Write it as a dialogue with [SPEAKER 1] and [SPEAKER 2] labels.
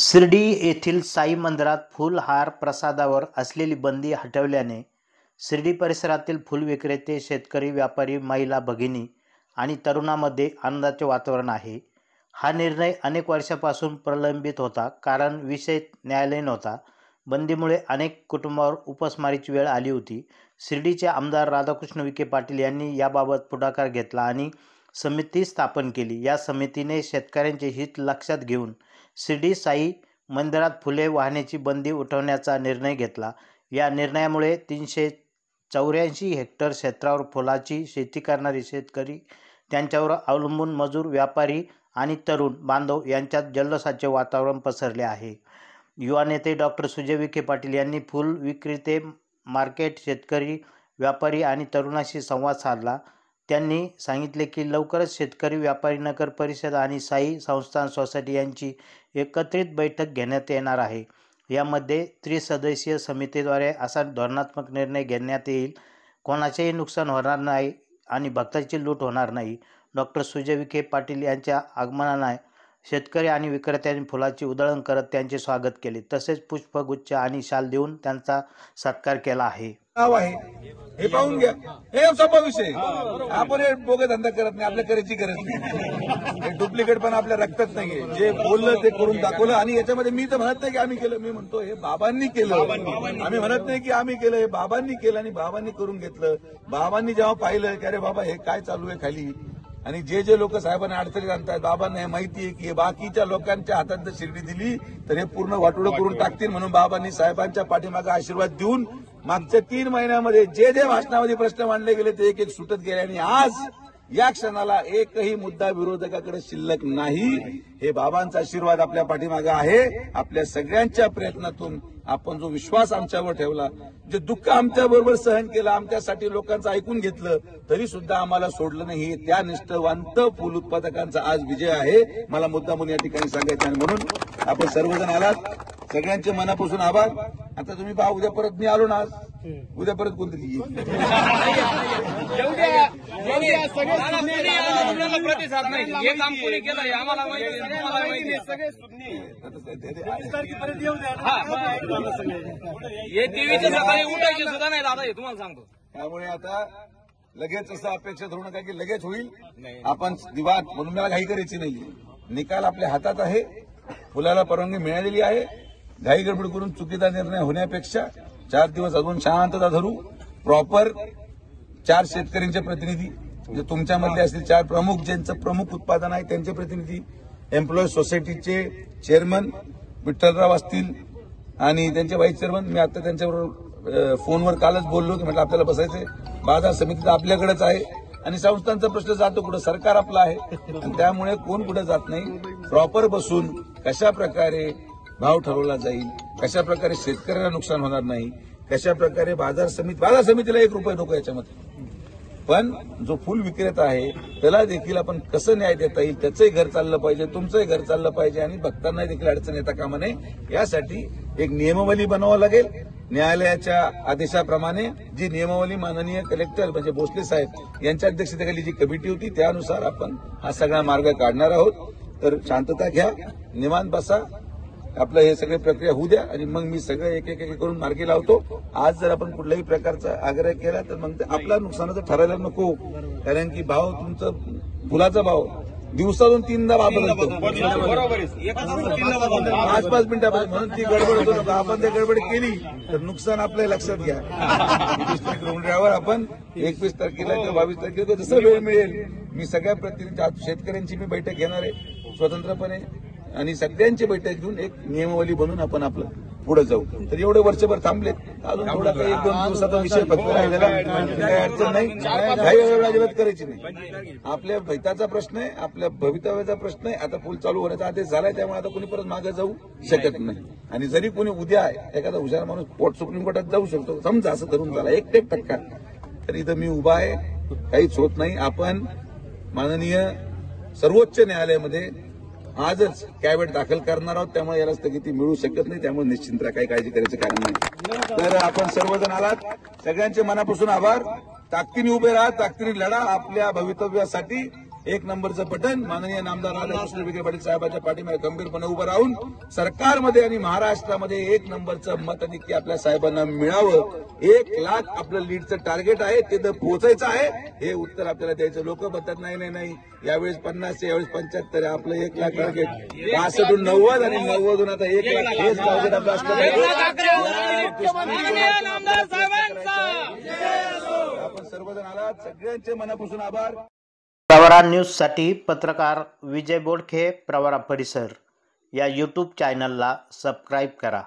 [SPEAKER 1] शिर्डी येथील साई मंदिरात फुलहार प्रसादावर असलेली बंदी हटवल्याने शिर्डी परिसरातील फुल विक्रेते, शेतकरी, व्यापारी, महिला भगिनी आणि तरुणांमध्ये आनंदाचे वातावरण आहे. हा निर्णय अनेक वर्षांपासून प्रलंबित होता, कारण विषय न्यायालयीन होता. बंदीमुळे अनेक कुटुंबावर उपासमारीची वेळ आली होती. शिर्डीचे आमदार राधाकृष्ण विखे पाटील यांनी याबाबत पुढाकार घेतला आणि समिती स्थापन केली. या समितीने शेतकऱ्यांचे हित लक्षात घेऊन शिर्डी साई मंदिरात फुले वाहण्याची बंदी उठवण्याचा निर्णय घेतला. या निर्णयामुळे 384 हेक्टर क्षेत्रावर फुलाची शेती करणारे शेतकरी, त्यांच्यावर अवलंबून मजूर, व्यापारी आणि तरुण बांधव यांच्यात जल्लोषाचे वातावरण पसरले आहे. युवा नेते डॉक्टर सुजय विखे पाटील यांनी फुल विक्रेते, मार्केट, शेतकरी, व्यापारी आणि तरुणांशी संवाद साधला. त्यांनी सांगितले की लवकरच शेतकरी, व्यापारी, नगर परिषद आणि साई संस्थान सोसायटी यांची एकत्रित बैठक घेण्यात येणार आहे. यामध्ये त्रिसदस्यीय समितीद्वारे असा धोरणात्मक निर्णय घेण्यात येईल, कोणाचेही नुकसान होणार नाही आणि भक्ताची लूट होणार नाही. डॉक्टर सुजय विखे पाटील यांच्या आगमनाने शेतकरी आणि विक्रेत्यांनी फुलाची उधळण करत त्यांचे स्वागत केले. तसेच पुष्पगुच्छ आणि शाल देऊन त्यांचा सत्कार केला आहे.
[SPEAKER 2] नाव आहे हे पाहून घ्या. हे सोपा विषय. आपण हे बोगे धंदा करत नाही, आपल्या करायची गरज नाही. हे डुप्लिकेट पण आपल्या रक्तात नाहीये. जे बोललं ते करून दाखवलं. आणि याच्यामध्ये मी तर म्हणत नाही की आम्ही केलं, मी म्हणतो हे बाबांनी केलं. आम्ही म्हणत नाही की आम्ही केलं, हे बाबांनी केलं आणि बाबांनी करून घेतलं. बाबांनी जेव्हा पाहिलं की अरे बाबा हे काय चालू आहे खाली, आणि जे लोक साहेबांना अडचणीत आणतात, बाबांना हे माहिती आहे की बाकीच्या लोकांच्या हातात जर शिर्डी दिली तर हे पूर्ण वाटोळं करून टाकतील, म्हणून बाबांनी साहेबांच्या पाठीमागे आशीर्वाद देऊन मागच्या 3 महिन्यामध्ये जे भाषणामध्ये प्रश्न मांडले गेले ते एक सुटत गेले. आणि आज या क्षणाला एकही मुद्दा विरोधकाकडे शिल्लक नाही. हे बाबांचा आशीर्वाद आपल्या पाठीमागे आहे. आपल्या सगळ्यांच्या प्रयत्नातून आपण जो विश्वास आमच्यावर ठेवला, जे दुःख आमच्याबरोबर सहन केलं, आमच्यासाठी लोकांचं ऐकून घेतलं, तरी सुद्धा आम्हाला सोडलं नाही, त्या निष्ठावंत फुल उत्पादकांचा आज विजय आहे. मला मुद्दामून या ठिकाणी सांगायचं आहे. म्हणून आपण सर्वजण आलात, सगळ्यांचे मनापासून आभार. आता तुम्ही पहा, उद्या परत मी आलो ना, आज उद्या परत कोणतरी येईल.
[SPEAKER 3] प्रतिसाद नाही, हे काम कोणी केलं आम्हाला माहिती, तुम्हाला माहिती. हे टीव्हीच्या सकाळी उठायचे सुद्धा नाही दादा, हे तुम्हाला सांगतो.
[SPEAKER 2] त्यामुळे आता लगेच असं अपेक्षा धरू नका की लगेच होईल. आपण दिवाद म्हणून मला घाई करायची नाही. निकाल आपल्या हातात आहे. फुलाला परवानगी मिळालेली आहे. घाई गडबड करून चुकीचा निर्णय होण्यापेक्षा 4 दिवस अजून शांतता धरू. प्रॉपर 4 शेतकऱ्यांचे प्रतिनिधी, जे तुमच्यामधले असतील 4 प्रमुख, ज्यांचं प्रमुख उत्पादन आहे त्यांचे प्रतिनिधी, एम्प्लॉई सोसायटीचे चेअरमन विठ्ठलराव असतील आणि त्यांचे व्हाईस चेअरमन. मी आता त्यांच्याबरोबर फोनवर कालच बोललो की म्हटलं आपल्याला बसायचंय. बाजार समिती तर आपल्याकडेच आहे आणि संस्थांचा प्रश्न जातो कुठं, सरकार आपलं आहे. आणि त्यामुळे कोण कुठं जात नाही. प्रॉपर बसून कशा प्रकारे भाव ठरवला जाईल, कशा प्रकारे शेतकऱ्यांना नुकसान होणार नाही, कशा प्रकारे बाजार समितीला 1 रुपये नको याच्यामध्ये, पण जो फुल विक्रेता आहे त्याला देखील आपण कसं न्याय देता येईल, त्याचंही घर चाललं पाहिजे, तुमचंही घर चाललं पाहिजे आणि भक्तांना देखील अडचण येता कामा नये. यासाठी एक नियमावली बनवावं लागेल. न्यायालयाच्या आदेशाप्रमाणे जी नियमावली माननीय कलेक्टर म्हणजे भोसले साहेब यांच्या अध्यक्षतेखाली जी कमिटी होती त्यानुसार आपण हा सगळा मार्ग काढणार आहोत. तर शांतता घ्या, निवांत बसा, आपलं हे सगळे प्रक्रिया होऊ द्या आणि मग मी सगळं एक करून मार्गी लावतो. आज जर आपण कुठल्याही प्रकारचा आग्रह केला तर मग आपला नुकसानाचं ठरायला नको. कारण की भाव, तुमचं फुलाचा भाव दिवसातून 3दा बदलतो, 5-5 मिनिटापासून. म्हणून ती गडबड होतो. आपण ते गडबड केली तर नुकसान आपल्या लक्षात घ्या. 21 तारखेला आपण 21 तारखेला किंवा 22 तारखेला जसं वेळ मिळेल मी सगळ्या प्रतिनिधी, शेतकऱ्यांची मी बैठक घेणार आहे स्वतंत्रपणे आणि सगळ्यांची बैठक घेऊन एक नियमावली बनवून आपण आपलं पुढे जाऊ. तर एवढे वर्षभर थांबलेत, अजून थोडा काही 1-2 दिवसाचा विषय फक्त राहिलेला, काही अडचण नाही. काही अजिबात करायची नाही. आपल्या हिताचा प्रश्न आहे, आपल्या भवितव्याचा प्रश्न आहे. आता फुल चालू होण्याचा आदेश झालाय, त्यामुळे आता कोणी परत मागे जाऊ शकत नाही. आणि जरी कोणी उद्या एखादा हुशार माणूस सुप्रीम कोर्टात जाऊ शकतो, समजा असं धरून झाला 1% तर इथं मी उभा आहे, काहीच होत नाही. आपण माननीय सर्वोच्च न्यायालयामध्ये आजच कॅबिनेट दाखल करणार आहोत, त्यामुळे याला स्थगिती मिळू शकत नाही. त्यामुळे निश्चिंत काही काळजी करायचं कारण नाही. तर आपण सर्वजण आलात, सगळ्यांचे मनापासून आभार. ताकदीने उभे राहा, ताकदीने लढा आपल्या भवितव्यासाठी. एक नंबरचं बटन माननीय नामदार राधाकृष्ण विखे पाटील साहेबांच्या पाठीमागे गंभीरपणे उभं राहून सरकारमध्ये आणि महाराष्ट्रामध्ये एक नंबरचं मत नक्की आपल्या साहेबांना मिळावं. 1,00,000 आपलं लीडचं टार्गेट आहे, तिथं पोहोचायचं आहे. हे उत्तर आपल्याला द्यायचं. लोक म्हणतात नाही यावेळेस 50 यावेळेस 75 आपलं 1,00,000 टार्गेट 65 90 आणि 90 आता 1,00,000 हेच टार्गेट आपलं असलं आपण सर्वजण आलात. सगळ्यांचे मनापासून आभार.
[SPEAKER 1] प्रवरा न्यूजसाठी पत्रकार विजय बोडखे, प्रवरा परिसर या यूट्यूब चॅनलला सबस्क्राईब करा.